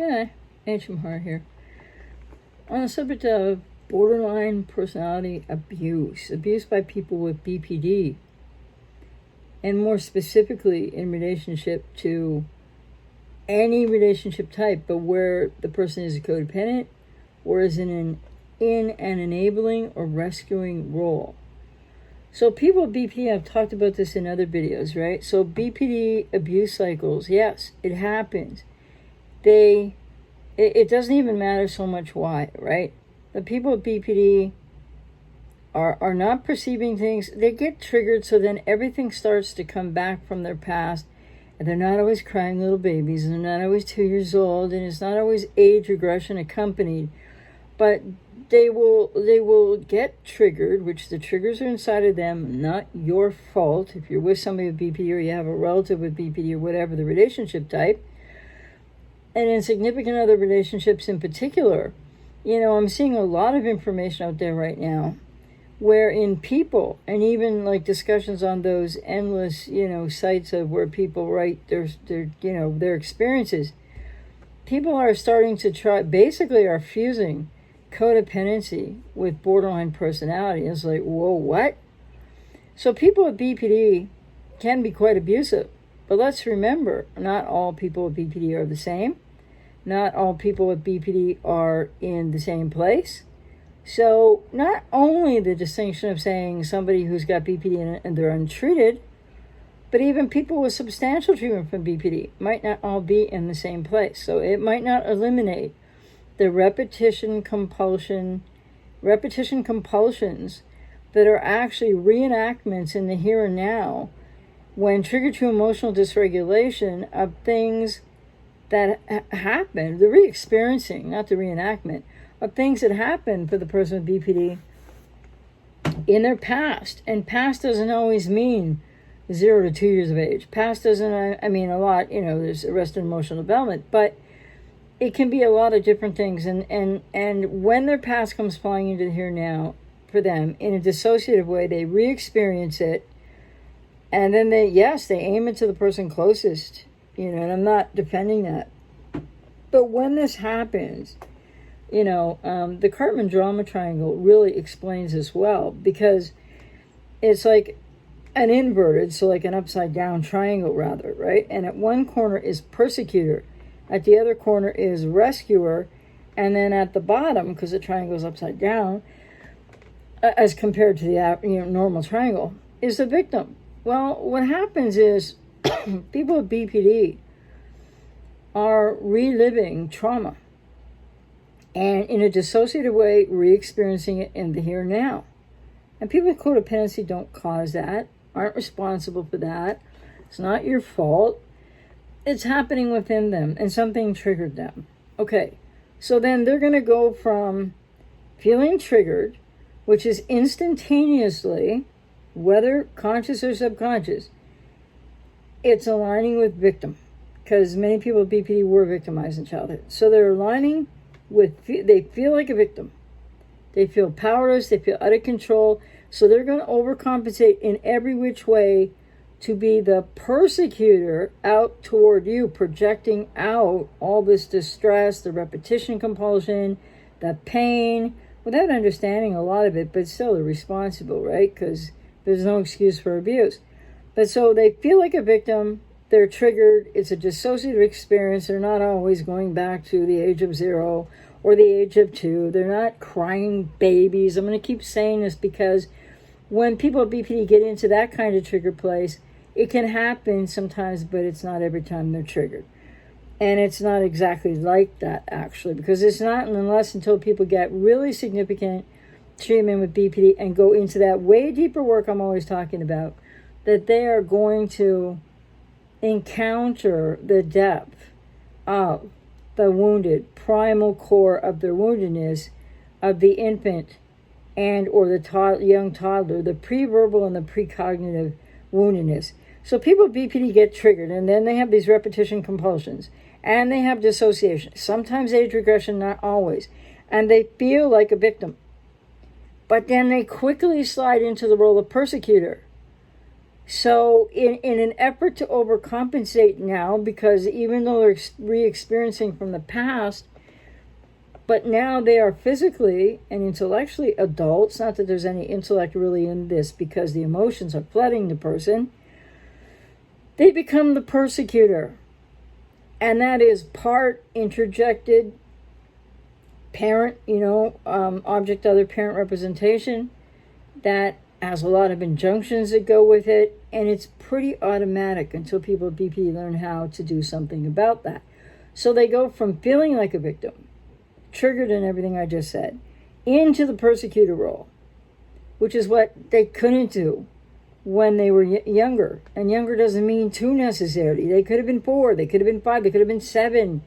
G'day, HMR here. On the subject of borderline personality abuse by people with BPD, and more specifically in relationship to any relationship type, but where the person is a codependent or is in an enabling or rescuing role. So people with BPD, I've talked about this in other videos, right? So BPD abuse cycles, yes, it happens. It doesn't even matter so much why, right? The people with BPD are not perceiving things. They get triggered, so then everything starts to come back from their past, and they're not always crying little babies, and they're not always 2 years old, and it's not always age regression accompanied, but they will get triggered, which the triggers are inside of them, not your fault. If you're with somebody with BPD or you have a relative with BPD or whatever the relationship type, and in significant other relationships in particular, I'm seeing a lot of information out there right now where in people, and even like discussions on those endless, sites of where people write their experiences, people are starting to basically are fusing codependency with borderline personality. It's like, whoa, what? So people with BPD can be quite abusive. But let's remember, not all people with BPD are the same. Not all people with BPD are in the same place. So not only the distinction of saying somebody who's got BPD and they're untreated, but even people with substantial treatment from BPD might not all be in the same place. So it might not eliminate the repetition compulsions that are actually reenactments in the here and now, when triggered to emotional dysregulation of things that happen, the re-experiencing, not the reenactment, of things that happen for the person with BPD in their past. And past doesn't always mean 0 to 2 years of age. Past doesn't, a lot, there's arrested emotional development, but it can be a lot of different things. And when their past comes flying into the here and now for them in a dissociative way, they re-experience it. And then they aim it to the person closest, and I'm not defending that. But when this happens, the Cartman drama triangle really explains this well, because it's like an inverted, so like an upside down triangle rather, right? And at one corner is persecutor, at the other corner is rescuer, and then at the bottom, because the triangle is upside down, as compared to the normal triangle, is the victim. Well, what happens is people with BPD are reliving trauma and in a dissociative way, re-experiencing it in the here and now. And people with codependency don't cause that, aren't responsible for that. It's not your fault. It's happening within them, and something triggered them. Okay, so then they're going to go from feeling triggered, which is instantaneously, whether conscious or subconscious, it's aligning with victim, because many people with BPD were victimized in childhood. So they're aligning with, they feel like a victim. They feel powerless, they feel out of control, so they're going to overcompensate in every which way to be the persecutor out toward you, projecting out all this distress, the repetition compulsion, the pain, without understanding a lot of it, but still they're responsible, right? Because there's no excuse for abuse. But so they feel like a victim, they're triggered, it's a dissociative experience, they're not always going back to the age of 0 or the age of 2, they're not crying babies. I'm going to keep saying this because when people with BPD get into that kind of trigger place, it can happen sometimes, but it's not every time they're triggered. And it's not exactly like that, actually, because it's not until people get really significant treatment with BPD and go into that way deeper work I'm always talking about, that they are going to encounter the depth of the wounded, primal core of their woundedness of the infant and or the young toddler, the pre-verbal and the precognitive woundedness. So people with BPD get triggered, and then they have these repetition compulsions, and they have dissociation, sometimes age regression, not always, and they feel like a victim. But then they quickly slide into the role of persecutor. So in an effort to overcompensate now, because even though they're re-experiencing from the past, but now they are physically and intellectually adults, not that there's any intellect really in this because the emotions are flooding the person, they become the persecutor. And that is part interjected parent, object other parent representation that has a lot of injunctions that go with it, and it's pretty automatic until people with BPD learn how to do something about that. So they go from feeling like a victim, triggered in everything I just said, into the persecutor role, which is what they couldn't do when they were younger. And younger doesn't mean 2 necessarily. They could have been 4, they could have been 5, they could have been 7.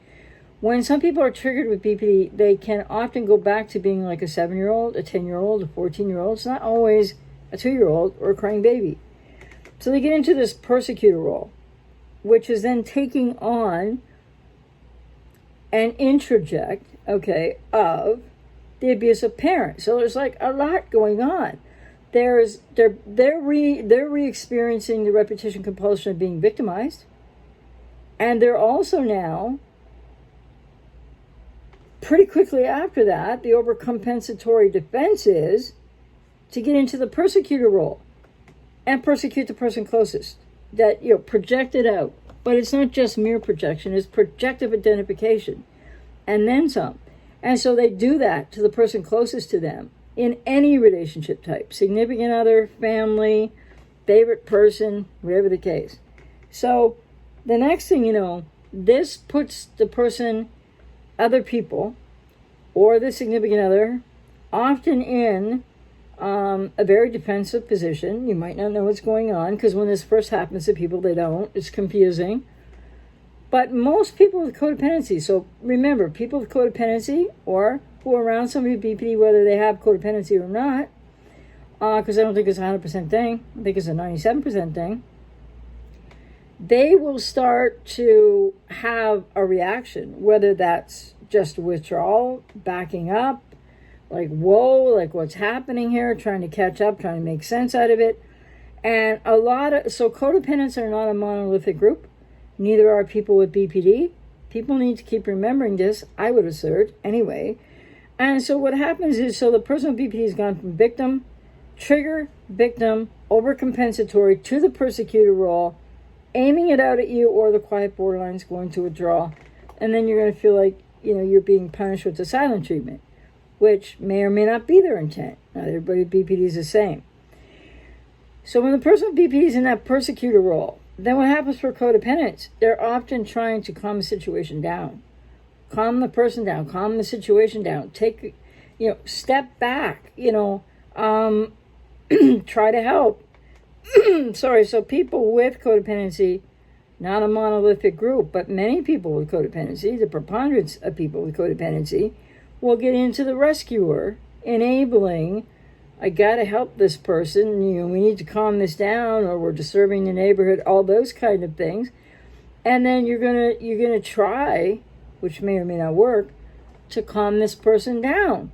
When some people are triggered with BPD, they can often go back to being like a 7-year-old, a 10-year-old, a 14-year-old. It's not always a 2-year-old or a crying baby. So they get into this persecutor role, which is then taking on an introject, of the abusive parent. So there's like a lot going on. They're re-experiencing the repetition compulsion of being victimized, and they're also now, pretty quickly after that, the overcompensatory defense is to get into the persecutor role and persecute the person closest. That, project it out. But it's not just mere projection, it's projective identification. And then some. And so they do that to the person closest to them in any relationship type. Significant other, family, favorite person, whatever the case. So the next thing you know, this puts the person, other people, or the significant other, often in a very defensive position. You might not know what's going on, because when this first happens to people, they don't. It's confusing. But most people with codependency, so remember, people with codependency, or who are around somebody with BPD, whether they have codependency or not, because I don't think it's a 100% thing, I think it's a 97% thing, they will start to have a reaction, whether that's just withdrawal, backing up, like, whoa, like what's happening here, trying to catch up, trying to make sense out of it. And so codependents are not a monolithic group. Neither are people with BPD. People need to keep remembering this, I would assert, anyway. And so what happens is, so the person with BPD has gone from victim, trigger, victim, overcompensatory, to the persecutor role, aiming it out at you, or the quiet borderline is going to withdraw. And then you're going to feel like, you're being punished with the silent treatment, which may or may not be their intent. Not everybody with BPD is the same. So when the person with BPD is in that persecutor role, then what happens for codependents? They're often trying to calm the situation down. Calm the person down, calm the situation down. Take, step back, try to help. Sorry, so people with codependency, not a monolithic group, but many people with codependency, the preponderance of people with codependency, will get into the rescuer, enabling, I gotta help this person, we need to calm this down, or we're disturbing the neighborhood, all those kind of things. And then you're gonna try, which may or may not work, to calm this person down.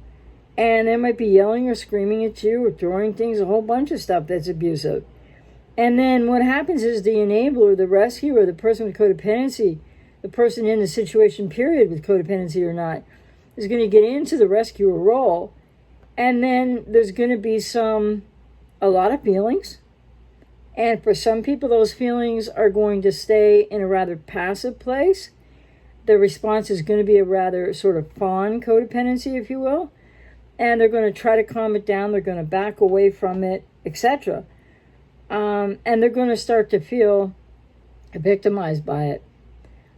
And they might be yelling or screaming at you or throwing things, a whole bunch of stuff that's abusive. And then what happens is the enabler, the rescuer, the person with codependency, the person in the situation period with codependency or not, is going to get into the rescuer role. And then there's going to be a lot of feelings. And for some people, those feelings are going to stay in a rather passive place. The response is going to be a rather sort of fawn codependency, if you will. And they're going to try to calm it down. They're going to back away from it, etc. And they're going to start to feel victimized by it.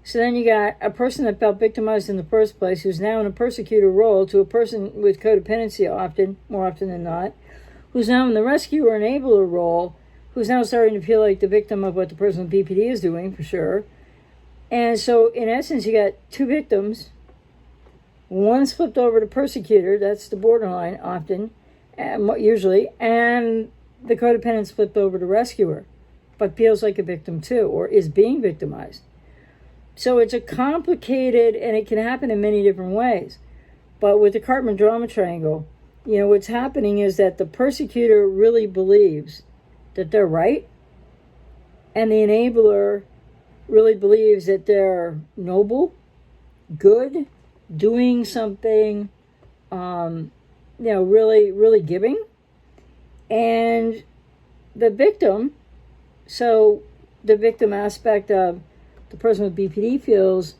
So then you got a person that felt victimized in the first place, who's now in a persecutor role, to a person with codependency more often than not, who's now in the rescuer enabler role, who's now starting to feel like the victim of what the person with BPD is doing, for sure. And so in essence, you got 2 victims. One's flipped over to persecutor, that's the borderline often, usually, and the codependent's flipped over to rescuer, but feels like a victim too, or is being victimized. So it's a complicated, and it can happen in many different ways. But with the Karpman drama triangle, what's happening is that the persecutor really believes that they're right, and the enabler really believes that they're noble, good, doing something, really, really giving. And the victim, so the victim aspect of the person with BPD feels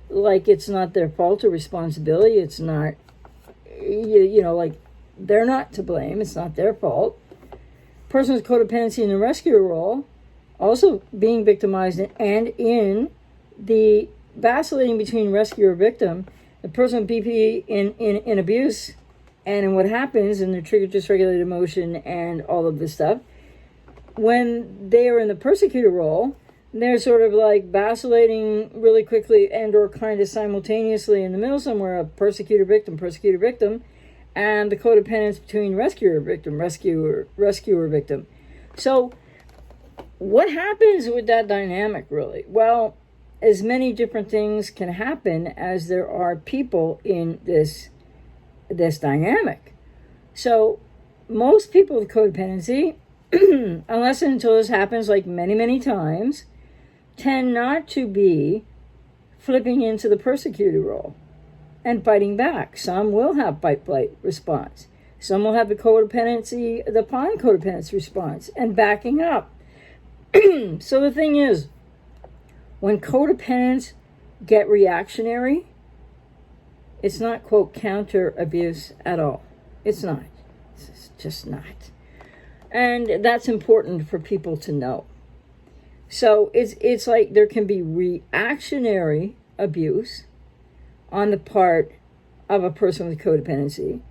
like it's not their fault or responsibility. It's not, like they're not to blame. It's not their fault. Person with codependency in the rescuer role, also being victimized and in the vacillating between rescuer victim, the person with BPD in abuse, and in what happens in the trigger dysregulated emotion and all of this stuff. When they are in the persecutor role, they're sort of like vacillating really quickly and or kind of simultaneously in the middle somewhere of persecutor victim, and the codependence between rescuer victim. So what happens with that dynamic really? Well, as many different things can happen as there are people in this dynamic. So most people with codependency, unless and until this happens like many, many times, tend not to be flipping into the persecutor role and fighting back. Some will have fight-flight response. Some will have the fine codependency response and backing up. So the thing is, when codependents get reactionary, it's not, quote, counter abuse at all. It's not. It's just not. And that's important for people to know. So it's like there can be reactionary abuse on the part of a person with codependency.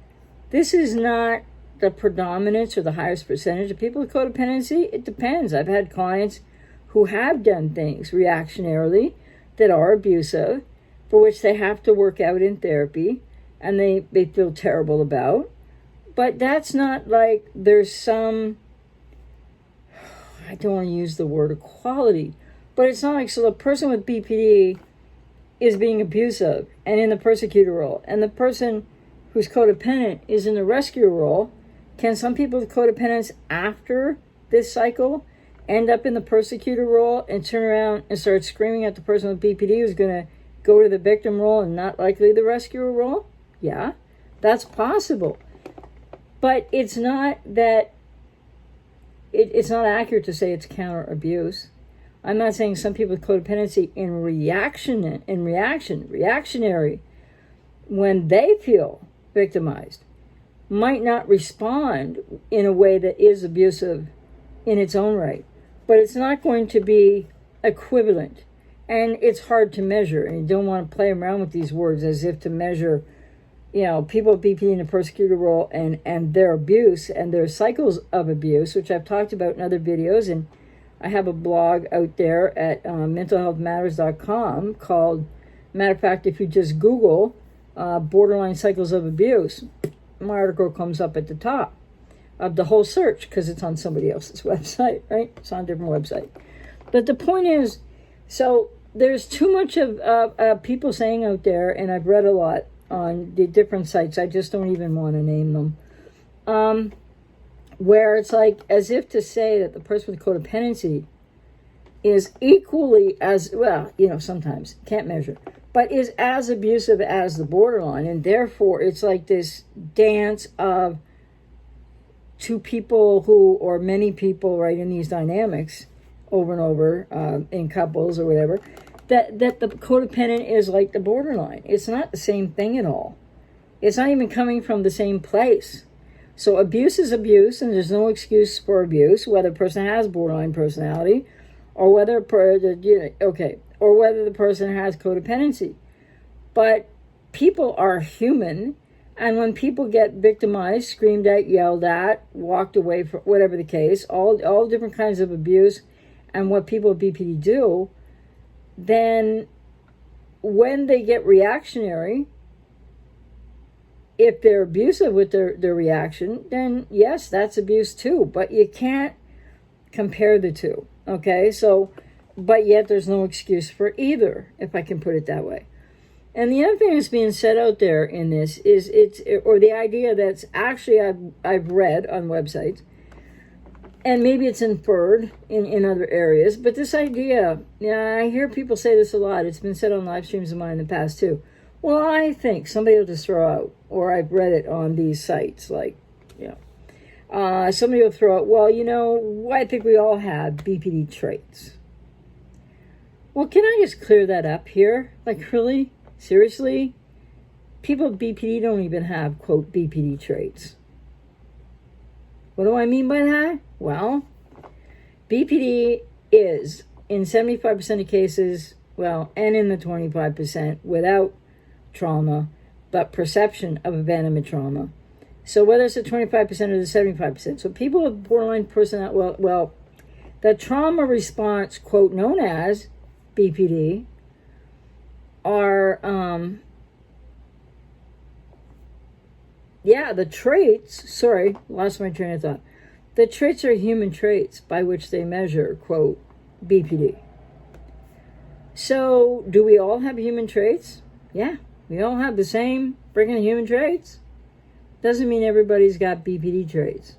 This is not the predominance or the highest percentage of people with codependency. It depends. I've had clients who have done things reactionarily that are abusive, for which they have to work out in therapy and they feel terrible about. But that's not like there's some, I don't want to use the word equality, but it's not like, so the person with BPD is being abusive and in the persecutor role, and the person who's codependent is in the rescuer role. Can some people with codependence after this cycle end up in the persecutor role and turn around and start screaming at the person with BPD who's going to go to the victim role and not likely the rescuer role? Yeah, that's possible. But it's not that, it's not accurate to say it's counter abuse. I'm not saying some people with codependency reactionary, when they feel victimized, might not respond in a way that is abusive in its own right. But it's not going to be equivalent. And it's hard to measure. And you don't want to play around with these words as if to measure, people with BPD in the persecutor role and their abuse and their cycles of abuse, which I've talked about in other videos. And I have a blog out there at mentalhealthmatters.com called, matter of fact, if you just Google borderline cycles of abuse, my article comes up at the top of the whole search because it's on somebody else's website, right? It's on a different website. But the point is, so there's too much of people saying out there, and I've read a lot on the different sites, I just don't even want to name them, where it's like as if to say that the person with codependency is equally as, well, sometimes, can't measure, but is as abusive as the borderline. And therefore, it's like this dance of two people or many people, right, in these dynamics over and over in couples or whatever, that the codependent is like the borderline. It's not the same thing at all. It's not even coming from the same place. So abuse is abuse, and there's no excuse for abuse, whether a person has borderline personality or whether or whether the person has codependency. But people are human, and when people get victimized, screamed at, yelled at, walked away, for whatever the case, all different kinds of abuse, and what people with BPD do, then when they get reactionary, if they're abusive with their reaction, then yes, that's abuse too. But you can't compare the two, okay? So, but yet there's no excuse for either, if I can put it that way. And the other thing that's being said out there in this is the idea that's actually I've read on websites and maybe it's inferred in other areas, but this idea, yeah, I hear people say this a lot. It's been said on live streams of mine in the past too. Well, I think somebody will just throw out, or I've read it on these sites, like, somebody will throw out, well, I think we all have BPD traits. Well, can I just clear that up here? Like, really? Seriously? People with BPD don't even have, quote, BPD traits. What do I mean by that? Well, BPD is, in 75% of cases, and in the 25% without trauma, but perception of abandonment trauma. So whether it's the 25% or the 75%. So people with borderline personality, the trauma response, quote, known as BPD, are, the traits, sorry, lost my train of thought. The traits are human traits by which they measure, quote, BPD. So, do we all have human traits? Yeah, we all have the same freaking human traits. Doesn't mean everybody's got BPD traits.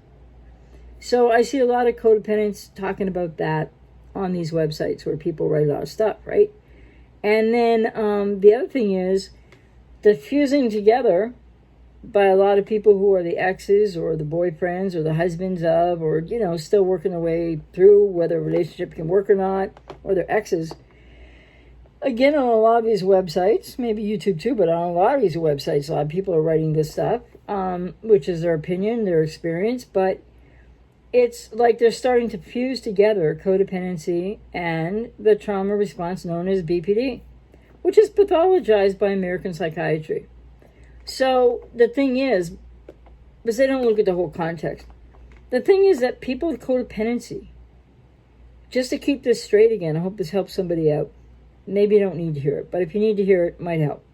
So, I see a lot of codependents talking about that on these websites where people write a lot of stuff, right? And then the other thing is the fusing together by a lot of people who are the exes or the boyfriends or the husbands of, or, still working their way through whether a relationship can work or not, or their exes. Again, on a lot of these websites, maybe YouTube too, but on a lot of these websites, a lot of people are writing this stuff, which is their opinion, their experience, but it's like they're starting to fuse together codependency and the trauma response known as BPD, which is pathologized by American psychiatry. So the thing is, because they don't look at the whole context, the thing is that people with codependency, just to keep this straight again, I hope this helps somebody out. Maybe you don't need to hear it, but if you need to hear it, it might help.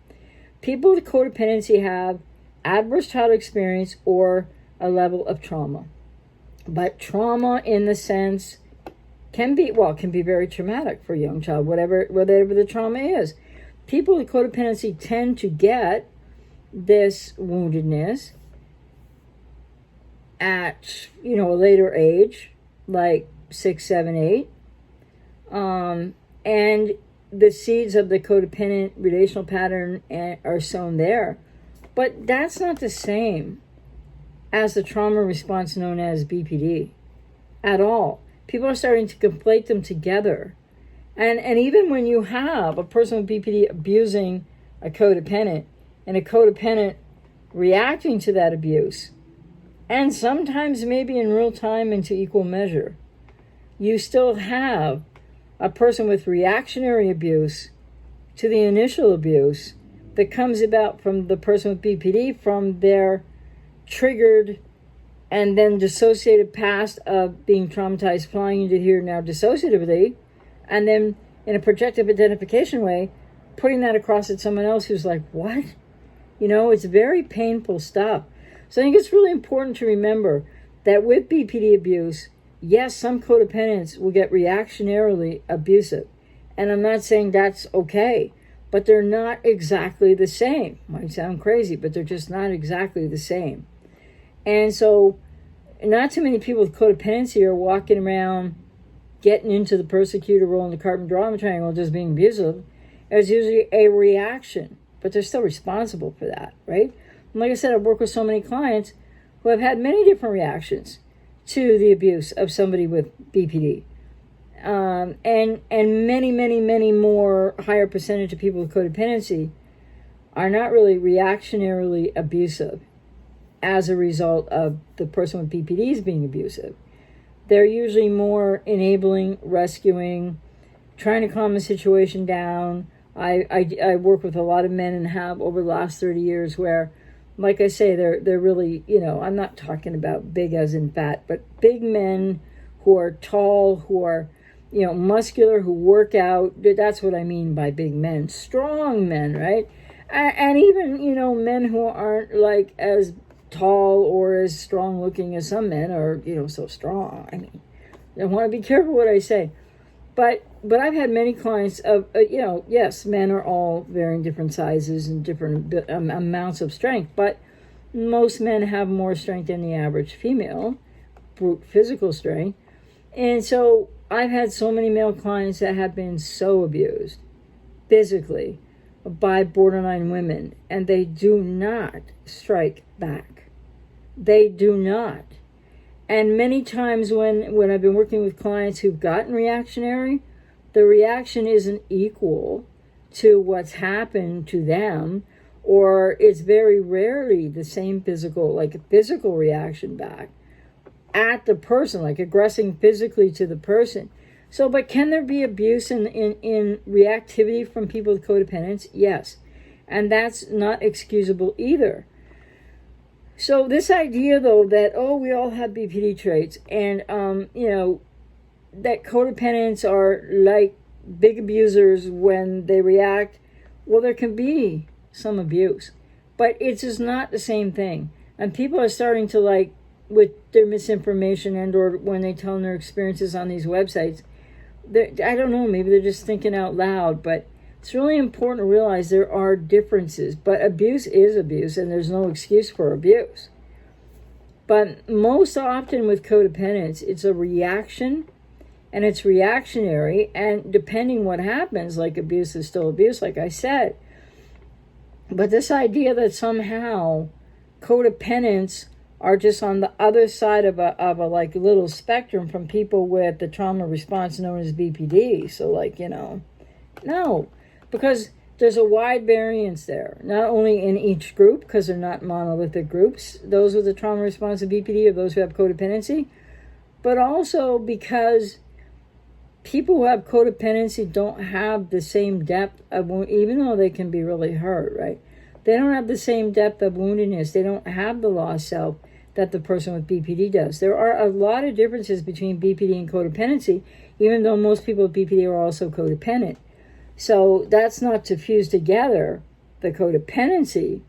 People with codependency have adverse childhood experience or a level of trauma. But trauma in the sense can be very traumatic for a young child, whatever the trauma is. People with codependency tend to get this woundedness at, a later age, like 6, 7, 8. And the seeds of the codependent relational pattern are sown there. But that's not the same as the trauma response known as BPD at all. People are starting to conflate them together. And even when you have a person with BPD abusing a codependent and a codependent reacting to that abuse, and sometimes maybe in real time and to equal measure, you still have a person with reactionary abuse to the initial abuse that comes about from the person with BPD from their triggered and then dissociated past of being traumatized, flying into here now dissociatively, and then in a projective identification way, putting that across at someone else who's like, what? It's very painful stuff. So I think it's really important to remember that with BPD abuse, yes, some codependents will get reactionarily abusive. And I'm not saying that's okay, but they're not exactly the same. Might sound crazy, but they're just not exactly the same. And so not too many people with codependency are walking around getting into the persecutor role in the carbon drama triangle, just being abusive. It's usually a reaction, but they're still responsible for that, right? And like I said, I've worked with so many clients who have had many different reactions to the abuse of somebody with BPD. And many, many, many more higher percentage of people with codependency are not really reactionarily abusive as a result of the person with BPDs being abusive. They're usually more enabling, rescuing, trying to calm the situation down. I work with a lot of men and have over the last 30 years where, like I say, they're really, I'm not talking about big as in fat, but big men who are tall, who are, muscular, who work out. That's what I mean by big men. Strong men, right? And even, men who aren't like as tall or as strong looking as some men are, so strong. I mean, I want to be careful what I say. But I've had many clients of, yes, men are all varying different sizes and different amounts of strength, but most men have more strength than the average female. brute physical strain. And so I've had so many male clients that have been so abused physically by borderline women, and they do not strike back. They do not. And many times when I've been working with clients who've gotten reactionary, the reaction isn't equal to what's happened to them, or it's very rarely the same physical reaction back at the person, like aggressing physically to the person. So, but can there be abuse in reactivity from people with codependence? Yes. And that's not excusable either. So this idea, though, that, we all have BPD traits, and, that codependents are like big abusers when they react, well, there can be some abuse, but it's just not the same thing. And people are starting to, with their misinformation and or when they tell their experiences on these websites, I don't know, maybe they're just thinking out loud, but it's really important to realize there are differences. But abuse is abuse, and there's no excuse for abuse. But most often with codependence, it's a reaction, and it's reactionary, and depending what happens, like abuse is still abuse, like I said. But this idea that somehow codependents are just on the other side of a little spectrum from people with the trauma response known as BPD. So no, because there's a wide variance there, not only in each group, because they're not monolithic groups, those with the trauma response of BPD or those who have codependency, but also because people who have codependency don't have the same depth of wound, even though they can be really hurt, right? They don't have the same depth of woundedness. They don't have the lost self that the person with BPD does. There are a lot of differences between BPD and codependency, even though most people with BPD are also codependent. So that's not to fuse together the codependency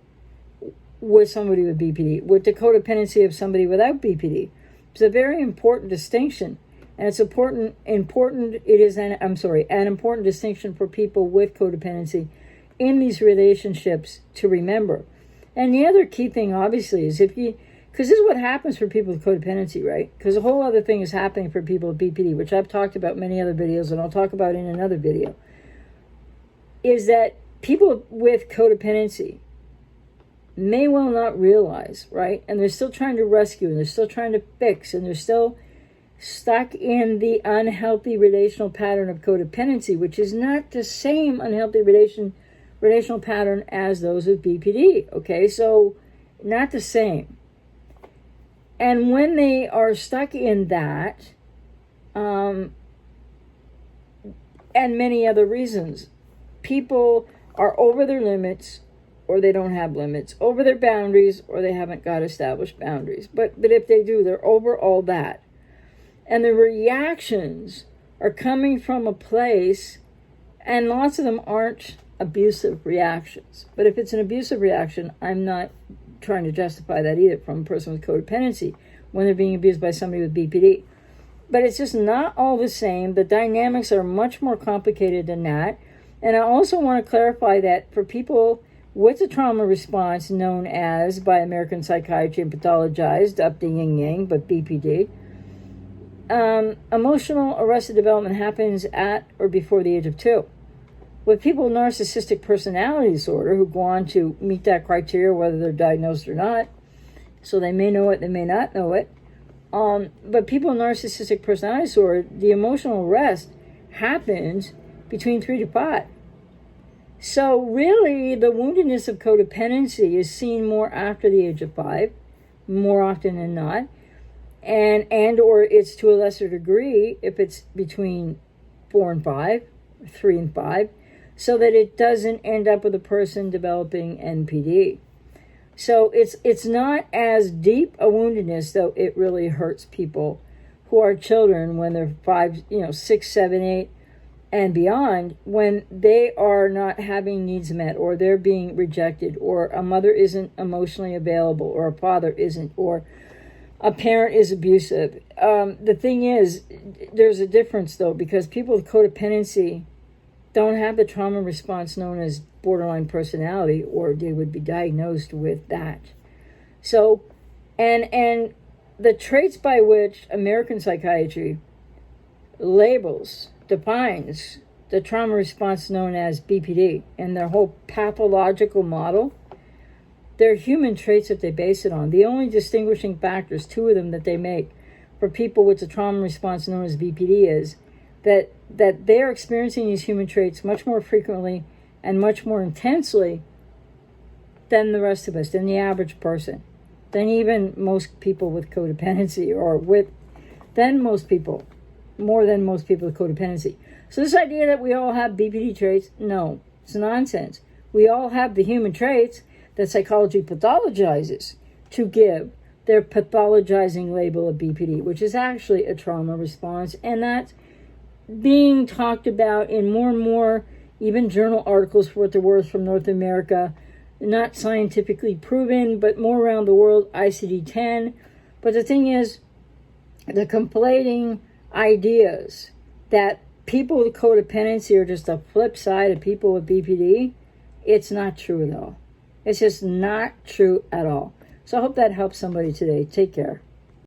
with somebody with BPD, with the codependency of somebody without BPD. It's a very important distinction. And it's an important distinction for people with codependency in these relationships to remember. And the other key thing, obviously, is because this is what happens for people with codependency, right? Because a whole other thing is happening for people with BPD, which I've talked about in many other videos, and I'll talk about in another video, is that people with codependency may well not realize, right? And they're still trying to rescue, and they're still trying to fix, and they're still stuck in the unhealthy relational pattern of codependency, which is not the same unhealthy relational pattern as those with BPD, okay? So not the same. And when they are stuck in that, and many other reasons, people are over their limits, or they don't have limits, over their boundaries, or they haven't got established boundaries. But if they do, they're over all that. And the reactions are coming from a place, and lots of them aren't abusive reactions. But if it's an abusive reaction, I'm not trying to justify that either from a person with codependency when they're being abused by somebody with BPD. But it's just not all the same. The dynamics are much more complicated than that. And I also want to clarify that for people with a trauma response known as, by American Psychiatry and Pathologized, up the yin-yang, but BPD, emotional arrested development happens at or before the age of 2. With people with narcissistic personality disorder who go on to meet that criteria, whether they're diagnosed or not, so they may know it, they may not know it, but people with narcissistic personality disorder, the emotional arrest happens between 3 to 5. So really, the woundedness of codependency is seen more after the age of 5, more often than not, and or it's to a lesser degree if it's between 4 and 5, 3 and 5, so that it doesn't end up with a person developing NPD. So it's not as deep a woundedness, though it really hurts people who are children when they're 5, 6, 7, 8, and beyond, when they are not having needs met, or they're being rejected, or a mother isn't emotionally available, or a father isn't, or a parent is abusive. The thing is, there's a difference, though, because people with codependency don't have the trauma response known as borderline personality, or they would be diagnosed with that. So, and the traits by which American psychiatry defines the trauma response known as BPD and their whole pathological model, they're human traits that they base it on. The only distinguishing factors, two of them that they make for people with the trauma response known as BPD, is that they're experiencing these human traits much more frequently and much more intensely than the rest of us, than the average person, than even most people with codependency, more than most people with codependency. So this idea that we all have BPD traits, no, it's nonsense. We all have the human traits that psychology pathologizes to give their pathologizing label of BPD, which is actually a trauma response, and that's being talked about in more and more, even journal articles for what they're worth from North America, not scientifically proven, but more around the world, ICD-10. But the thing is, they're conflating ideas that people with codependency are just a flip side of people with BPD. It's not true at all. It's just not true at all. So I hope that helps somebody today. Take care.